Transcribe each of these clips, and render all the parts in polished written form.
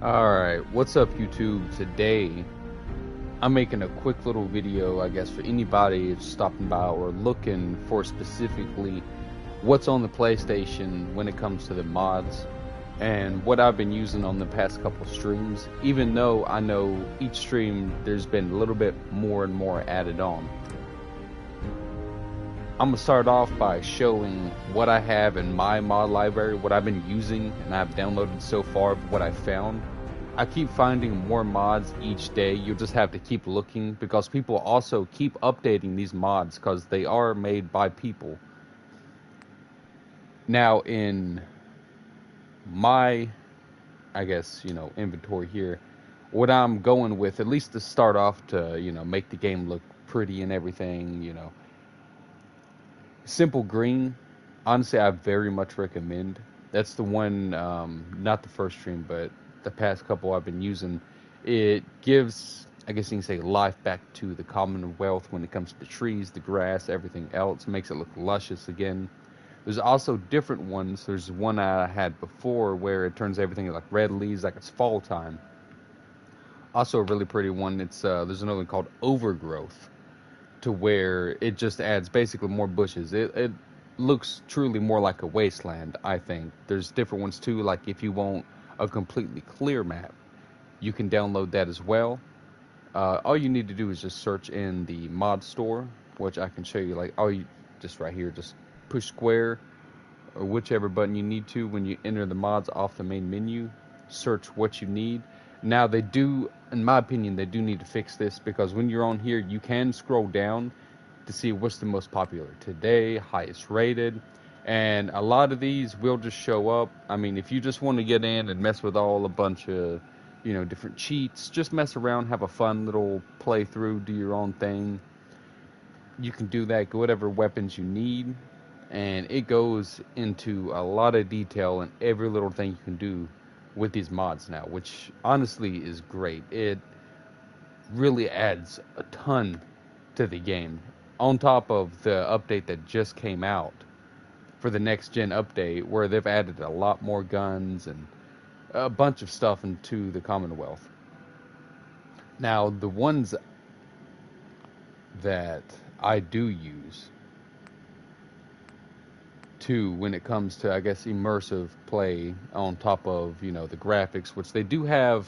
Alright, what's up YouTube? Today I'm making a quick little video, I guess, for anybody stopping by or looking for specifically what's on the PlayStation when it comes to the mods and what I've been using on the past couple streams, even though I know each stream there's been a little bit more and more added on. I'm gonna start off by showing what I have in my mod library, what I've been using and I've downloaded so far, what I found. I keep finding more mods each day. You'll just have to keep looking because people also keep updating these mods because they are made by people. Now in my, I guess, inventory here, what I'm going with, at least to start off to, make the game look pretty and everything, Simple Green, honestly, I very much recommend. That's the one, not the first stream, but the past couple I've been using. It gives, I guess you can say, life back to the Commonwealth when it comes to the trees, the grass, everything else. Makes it look luscious again. There's also different ones. There's one I had before where it turns everything like red leaves, like it's fall time. Also a really pretty one. It's there's another one called Overgrowth, to where it just adds basically more bushes. It looks truly more like a wasteland, I think. There's different ones too, like if you want a completely clear map, you can download that as well. All you need to do is just search in the mod store, which I can show you. Like, all you just right here, just push square or whichever button you need to when you enter the mods off the main menu. Search what you need. Now they do, in my opinion, they do need to fix this because when you're on here, you can scroll down to see what's the most popular today, highest rated, and a lot of these will just show up. I mean, if you just want to get in and mess with all a bunch of, different cheats, just mess around, have a fun little playthrough, do your own thing. You can do that, get whatever weapons you need, and it goes into a lot of detail and every little thing you can do with these mods now, which honestly is great. It really adds a ton to the game. On top of the update that just came out for the next gen update, where they've added a lot more guns and a bunch of stuff into the Commonwealth. Now, the ones that I do use too when it comes to, I guess, immersive play on top of, the graphics, which they do have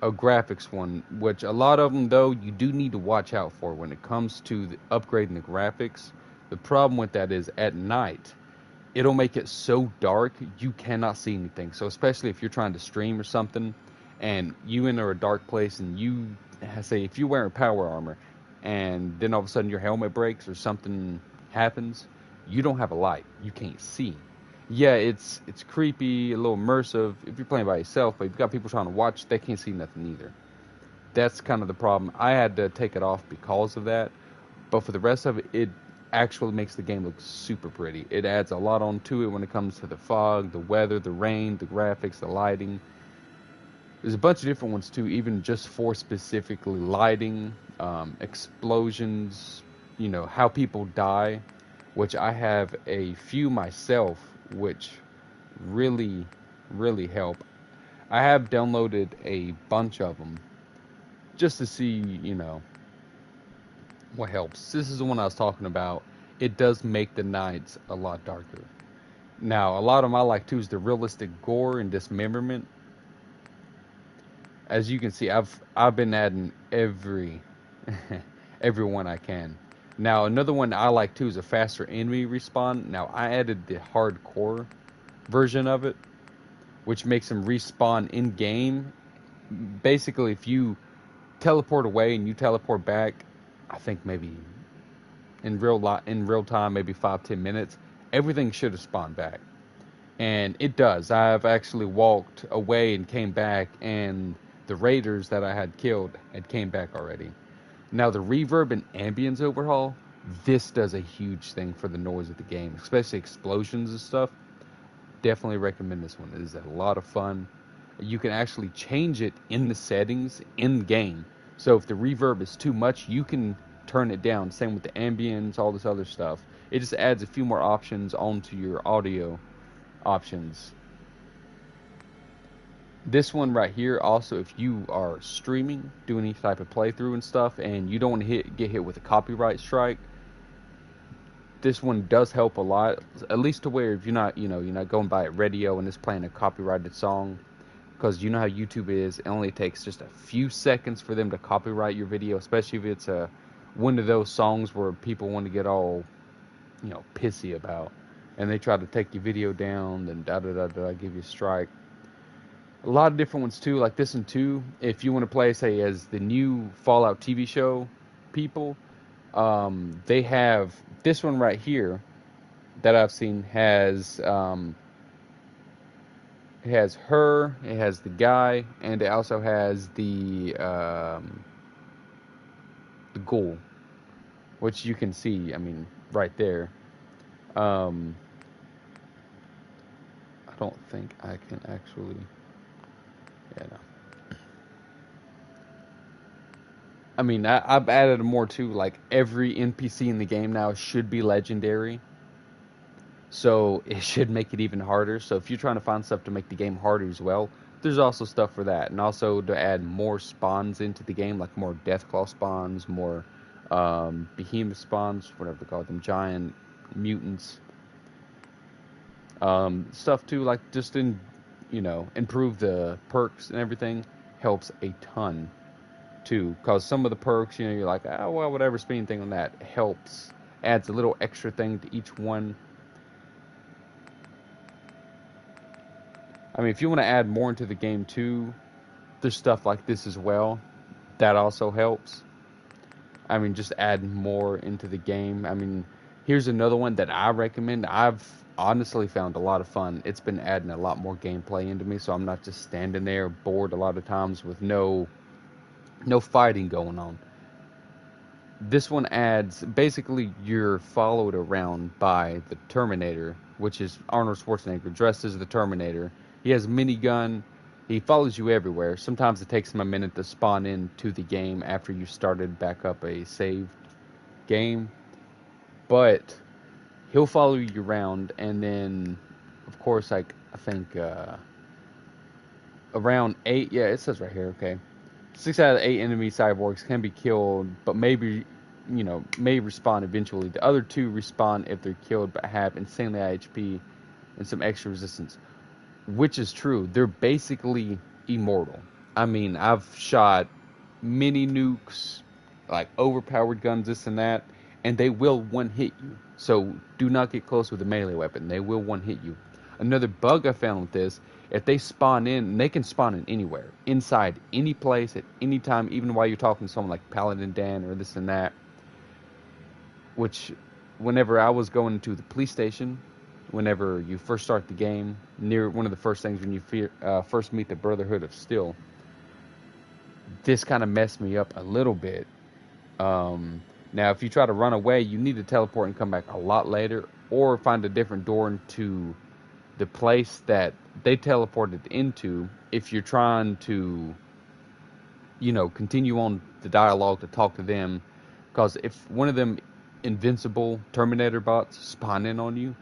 a graphics one, which a lot of them though you do need to watch out for when it comes to upgrading the graphics. The problem with that is at night it'll make it so dark you cannot see anything. So especially if you're trying to stream or something and you enter a dark place and you say if you're wearing power armor and then all of a sudden your helmet breaks or something happens, you don't have a light. You can't see. Yeah, it's creepy, a little immersive if you're playing by yourself, but if you've got people trying to watch, they can't see nothing either. That's kind of the problem. I had to take it off because of that, but for the rest of it, it actually makes the game look super pretty. It adds a lot onto it when it comes to the fog, the weather, the rain, the graphics, the lighting. There's a bunch of different ones too, even just for specifically lighting, explosions, how people die, which I have a few myself, which really, really help. I have downloaded a bunch of them just to see, what helps. This is the one I was talking about. It does make the nights a lot darker. Now, a lot of them I like too is the realistic gore and dismemberment. As you can see, I've been adding every every one I can. Now, another one I like too is a faster enemy respawn. Now, I added the hardcore version of it, which makes them respawn in game. Basically, if you teleport away and you teleport back, I think maybe in real time, maybe 5-10 minutes, everything should have spawned back, and it does. I've actually walked away and came back, and the raiders that I had killed had came back already. Now the reverb and ambience overhaul, this does a huge thing for the noise of the game, especially explosions and stuff. Definitely recommend this one. It is a lot of fun. You can actually change it in the settings in game. So if the reverb is too much, you can turn it down. Same with the ambience, all this other stuff. It just adds a few more options onto your audio options. This one right here, also, if you are streaming, doing any type of playthrough and stuff, and you don't want to get hit with a copyright strike, this one does help a lot. At least to where if you're not, you're not going by a radio and it's playing a copyrighted song, because you know how YouTube is. It only takes just a few seconds for them to copyright your video, especially if it's one of those songs where people want to get all, pissy about, and they try to take your video down, then da da da da, give you a strike. A lot of different ones too, like this one too. If you want to play, say, as the new Fallout TV show people, they have this one right here that I've seen it has her, it has the guy, and it also has the ghoul, which you can see. I mean, right there. Um, I don't think I can actually. Yeah, no. I mean, I've added more too. Like every NPC in the game now should be legendary, so it should make it even harder. So if you're trying to find stuff to make the game harder as well, there's also stuff for that, and also to add more spawns into the game, like more Deathclaw spawns, more Behemoth spawns, whatever they call them, giant mutants, stuff too. Like just improve the perks and everything helps a ton too, because some of the perks, you're like, oh well, whatever, speeding thing on that helps, adds a little extra thing to each one. I mean, if you want to add more into the game too, there's stuff like this as well that also helps. I mean, just add more into the game. I mean, here's another one that I recommend. I've honestly found a lot of fun. It's been adding a lot more gameplay into me, so I'm not just standing there bored a lot of times with no fighting going on. This one adds, basically you're followed around by the Terminator, which is Arnold Schwarzenegger dressed as the Terminator. He has a minigun. He follows you everywhere. Sometimes it takes him a minute to spawn into the game after you started back up a saved game. But he'll follow you around, and then, of course, like, I think around 8, yeah, it says right here, okay. 6 out of 8 enemy cyborgs can be killed, but may respawn eventually. The other 2 respawn if they're killed, but have insanely high HP and some extra resistance, which is true. They're basically immortal. I mean, I've shot mini nukes, like overpowered guns, this and that, and they will one hit you. So do not get close with a melee weapon. They will one hit you. Another bug I found with this, if they spawn in, they can spawn in anywhere, inside any place, at any time, even while you're talking to someone like Paladin Dan or this and that. Which, whenever I was going to the police station, whenever you first start the game, near one of the first things when you first meet the Brotherhood of Steel, this kind of messed me up a little bit. Now, if you try to run away, you need to teleport and come back a lot later, or find a different door into the place that they teleported into if you're trying to, continue on the dialogue to talk to them. Because if one of them invincible Terminator bots spawn in on you,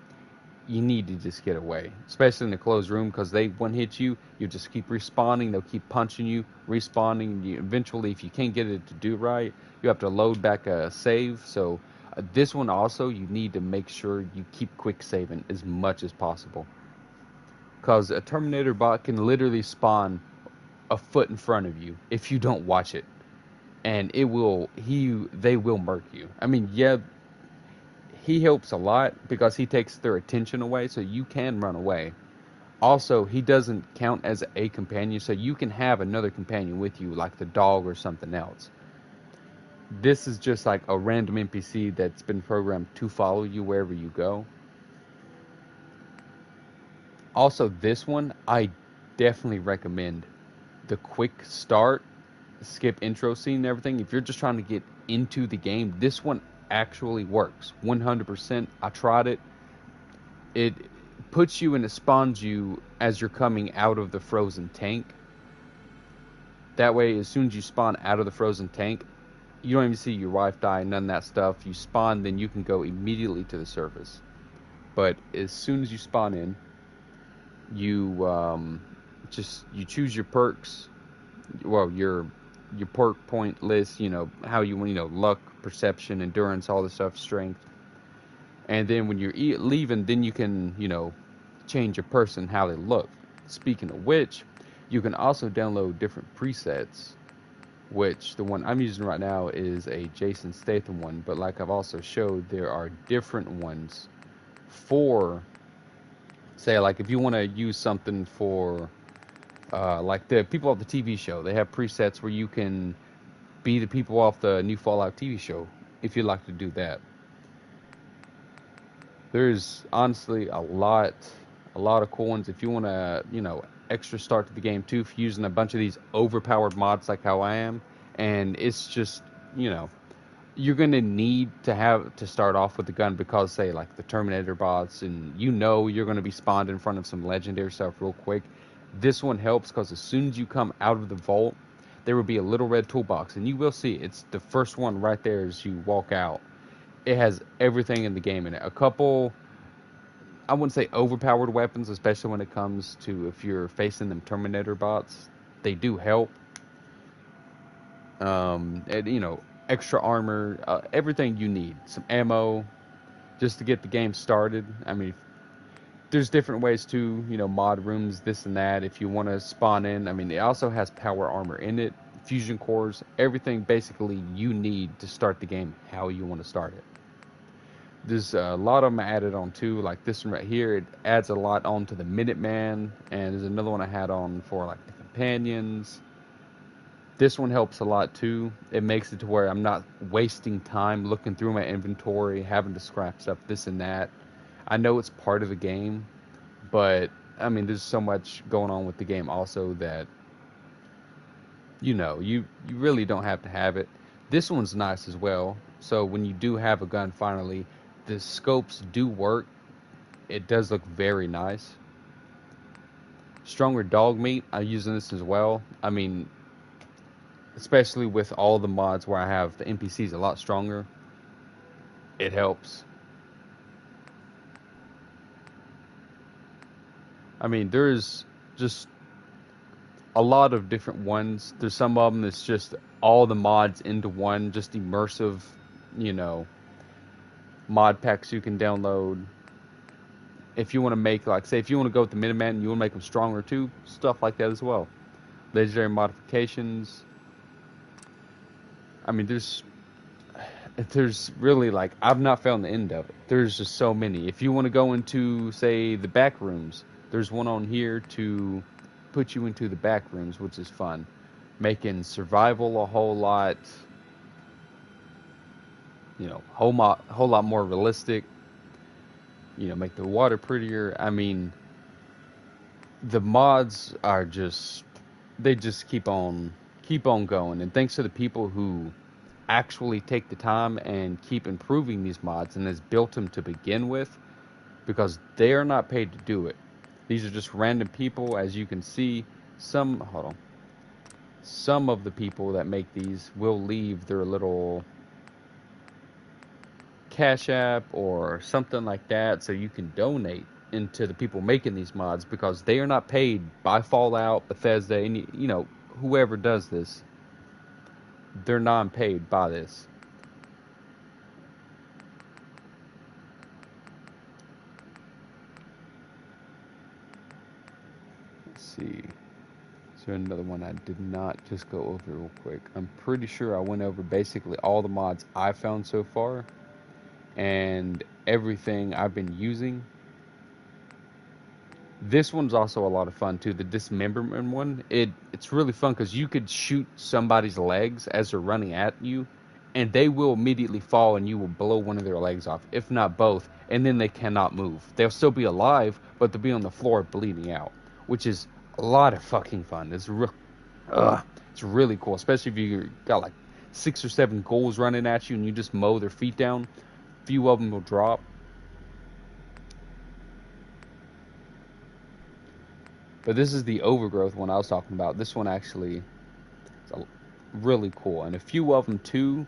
you need to just get away, especially in a closed room, because they one hit you, you just keep respawning, they'll keep punching you, respawning you. Eventually, if you can't get it to do right, you have to load back a save. So this one also, you need to make sure you keep quick saving as much as possible, because a Terminator bot can literally spawn a foot in front of you if you don't watch it, and they will murk you. I mean, yeah, he helps a lot because he takes their attention away, so you can run away. Also, he doesn't count as a companion, so you can have another companion with you, like the dog or something else. This is just like a random NPC that's been programmed to follow you wherever you go. Also, this one, I definitely recommend the quick start, skip intro scene and everything. If you're just trying to get into the game, this one actually works 100%. I tried it. It puts you and it spawns you as you're coming out of the frozen tank. That way, as soon as you spawn out of the frozen tank, you don't even see your wife die, none of that stuff. You spawn, then you can go immediately to the surface. But as soon as you spawn in, you just you choose your perks, well, your perk point list, how you luck, perception, endurance, all this stuff, strength. And then when you're leaving, then you can, change your person how they look. Speaking of which, you can also download different presets, which the one I'm using right now is a Jason Statham one, but like I've also showed, there are different ones for, say, like if you want to use something for, like the people off the TV show, they have presets where you can be the people off the new Fallout TV show if you'd like to do that. There's honestly a lot of cool ones. If you want to, extra start to the game too, if you're using a bunch of these overpowered mods like how I am, and it's just, you're gonna need to have to start off with the gun because, say, like the Terminator bots, and you're gonna be spawned in front of some legendary stuff real quick. This one helps because as soon as you come out of the vault, there will be a little red toolbox, and you will see it's the first one right there as you walk out. It has everything in the game in it. A couple, I wouldn't say overpowered weapons, especially when it comes to if you're facing them Terminator bots. They do help. And, extra armor, everything you need. Some ammo, just to get the game started. I mean, there's different ways to, mod rooms, this and that. If you want to spawn in, I mean, it also has power armor in it, fusion cores, everything basically you need to start the game how you want to start it. There's a lot of them added on too, like this one right here. It adds a lot on to the Minuteman, and there's another one I had on for like the companions. This one helps a lot too. It makes it to where I'm not wasting time looking through my inventory, having to scrap stuff, this and that. I know it's part of the game, but I mean, there's so much going on with the game also that, you really don't have to have it. This one's nice as well. So when you do have a gun finally, the scopes do work. It does look very nice. Stronger dog meat, I'm using this as well. I mean, especially with all the mods where I have the NPCs a lot stronger, it helps. I mean, there's just a lot of different ones. There's some of them that's just all the mods into one, just immersive, mod packs you can download. If you want to make, like, say, if you want to go with the Minuteman and you want to make them stronger too, stuff like that as well. Legendary modifications. I mean, there's really, like, I've not found the end of it. There's just so many. If you want to go into, say, the back rooms, there's one on here to put you into the back rooms, which is fun. Making survival a whole lot, whole lot more realistic. Make the water prettier. I mean, the mods are they just keep on going. And thanks to the people who actually take the time and keep improving these mods and has built them to begin with, because they are not paid to do it. These are just random people, as you can see. Some of the people that make these will leave their little Cash App or something like that so you can donate into the people making these mods, because they are not paid by Fallout, Bethesda, any, whoever does this. They're non-paid by this. Let's see. Is there another one I did not just go over real quick? I'm pretty sure I went over basically all the mods I found so far and everything I've been using. This one's also a lot of fun too. The dismemberment one, it's really fun because you could shoot somebody's legs as they're running at you, and they will immediately fall, and you will blow one of their legs off, if not both, and then they cannot move. They'll still be alive, but they'll be on the floor bleeding out, which is a lot of fucking fun. It's really cool, especially if you got like 6 or 7 ghouls running at you and you just mow their feet down. A few of them will drop. But this is the overgrowth one I was talking about. This one actually is really cool. And a few of them too,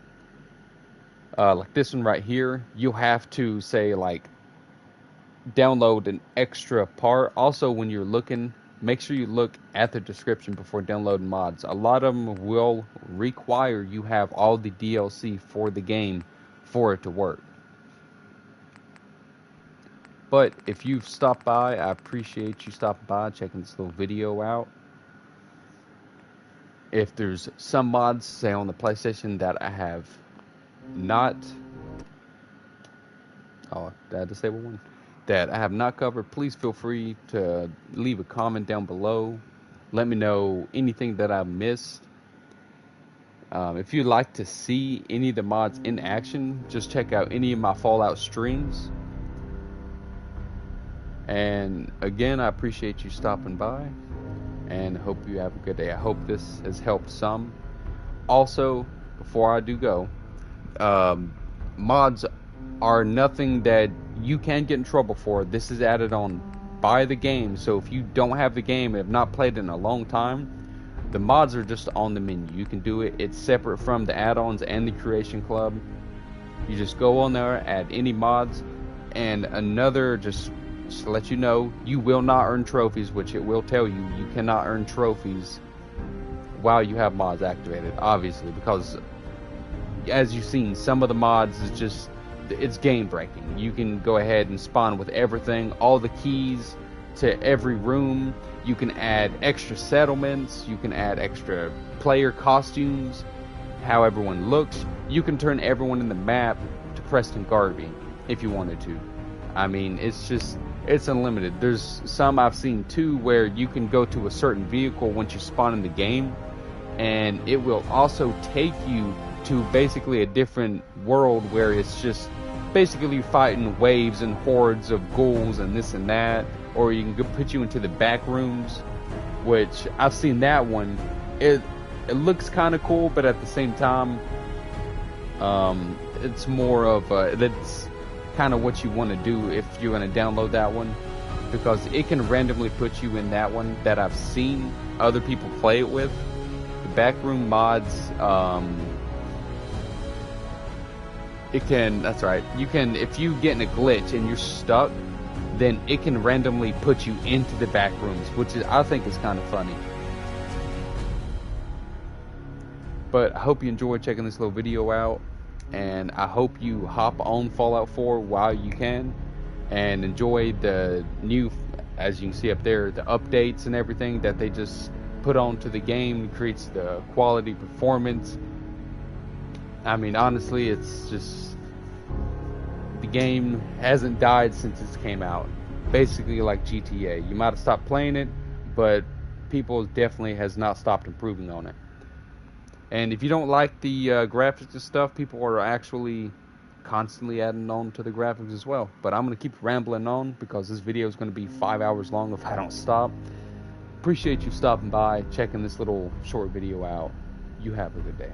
like this one right here, you'll have to download an extra part. Also, when you're looking make sure you look at the description before downloading mods. A lot of them will require you have all the DLC for the game for it to work. But if you've stopped by, I appreciate you stopping by, checking this little video out. If there's some mods, say on the PlayStation, that I have not... Oh, did I disable one? That I have not covered, please feel free to leave a comment down below. Let me know anything that I missed. If you'd like to see any of the mods in action, just check out any of my Fallout streams. And again, I appreciate you stopping by, and hope you have a good day. I hope this has helped some. Also, before I do go, mods are nothing that you can get in trouble for. This is added on by the game, so if you don't have the game and have not played it in a long time, the mods are just on the menu. You can do it. It's separate from the add-ons and the Creation Club. You just go on there, add any mods, and another, just to let you know, you will not earn trophies, which it will tell you. You cannot earn trophies while you have mods activated, obviously, because as you've seen, some of the mods is just, it's game breaking. You can go ahead and spawn with everything, all the keys to every room. You can add extra settlements. You can add extra player costumes, how everyone looks. You can turn everyone in the map to Preston Garvey if you wanted to. I mean, it's unlimited. There's some I've seen too where you can go to a certain vehicle once you spawn in the game, and it will also take you to basically a different world where it's just basically fighting waves and hordes of ghouls and this and that. Or you can put you into the back rooms, which I've seen that one. It looks kind of cool, but at the same time, it's more of that's kind of what you want to do if you're going to download that one, because it can randomly put you in that one that I've seen other people play it with. The backroom mods, it can, that's right, you can, if you get in a glitch and you're stuck, then it can randomly put you into the back rooms, which is, I think is kind of funny. But I hope you enjoyed checking this little video out, and I hope you hop on Fallout 4 while you can, and enjoy the new, as you can see up there, the updates and everything that they just put onto the game. It creates the quality performance. I mean, honestly, it's just, the game hasn't died since it came out. Basically like GTA. You might have stopped playing it, but people definitely has not stopped improving on it. And if you don't like the graphics and stuff, people are actually constantly adding on to the graphics as well. But I'm going to keep rambling on because this video is going to be 5 hours long if I don't stop. Appreciate you stopping by, checking this little short video out. You have a good day.